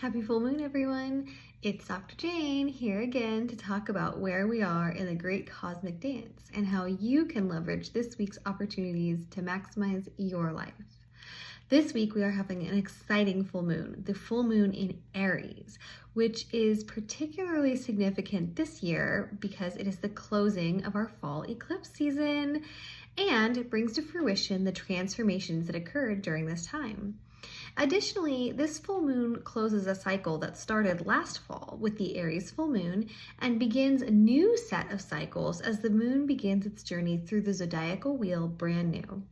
Happy full moon, everyone. It's Dr. Jane here again to talk about where we are in the great cosmic dance and how you can leverage this week's opportunities to maximize your life. This week we are having an exciting full moon, the full moon in Aries, which is particularly significant this year because it is the closing of our fall eclipse season and it brings to fruition the transformations that occurred during this time. Additionally, this full moon closes a cycle that started last fall with the Aries full moon and begins a new set of cycles as the moon begins its journey through the zodiacal wheel brand new.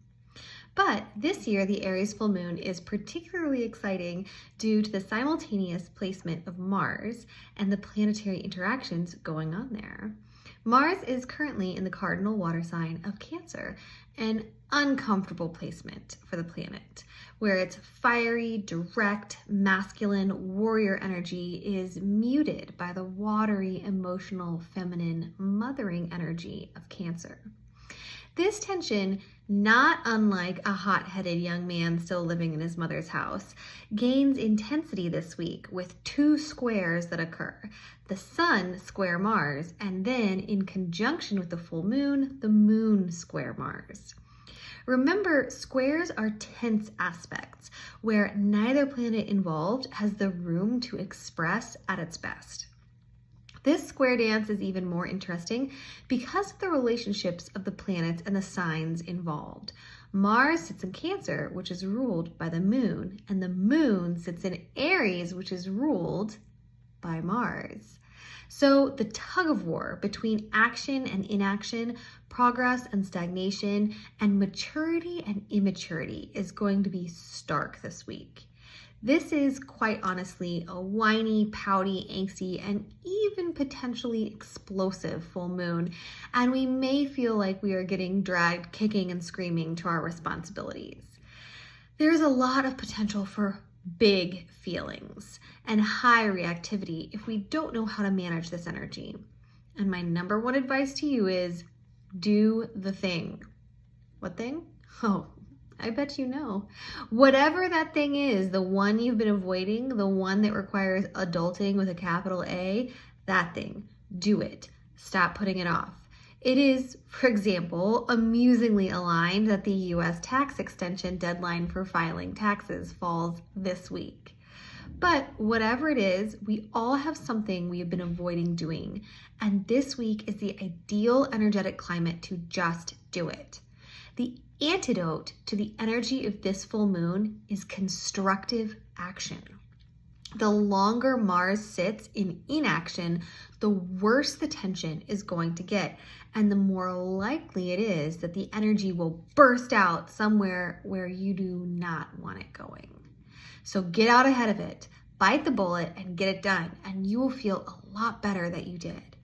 But this year, the Aries full moon is particularly exciting due to the simultaneous placement of Mars and the planetary interactions going on there. Mars is currently in the cardinal water sign of Cancer, an uncomfortable placement for the planet, where its fiery, direct, masculine warrior energy is muted by the watery, emotional, feminine, mothering energy of Cancer. This tension, not unlike a hot-headed young man still living in his mother's house, gains intensity this week with two squares that occur. The Sun square Mars, and then in conjunction with the full moon, the Moon square Mars. Remember, squares are tense aspects where neither planet involved has the room to express at its best. This square dance is even more interesting because of the relationships of the planets and the signs involved. Mars sits in Cancer, which is ruled by the moon, and the moon sits in Aries, which is ruled by Mars. So the tug of war between action and inaction, progress and stagnation, and maturity and immaturity is going to be stark this week. This is quite honestly a whiny, pouty, angsty, and even potentially explosive full moon, and we may feel like we are getting dragged kicking and screaming to our responsibilities. There's a lot of potential for big feelings and high reactivity if we don't know how to manage this energy. And my number one advice to you is do the thing. What thing? Oh, I bet you know. Whatever that thing is, the one you've been avoiding, the one that requires adulting with a capital A, that thing, do it. Stop putting it off. It is, for example, amusingly aligned that the U.S. tax extension deadline for filing taxes falls this week. But whatever it is, we all have something we have been avoiding doing, and this week is the ideal energetic climate to just do it. The antidote to the energy of this full moon is constructive action. The longer Mars sits in inaction, the worse the tension is going to get, and the more likely it is that the energy will burst out somewhere where you do not want it going. So get out ahead of it, bite the bullet, and get it done, and you will feel a lot better that you did.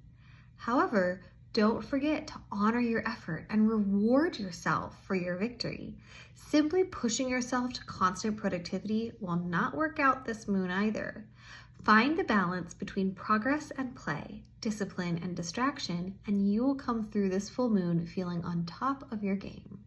However, don't forget to honor your effort and reward yourself for your victory. Simply pushing yourself to constant productivity will not work out this moon either. Find the balance between progress and play, discipline and distraction, and you will come through this full moon feeling on top of your game.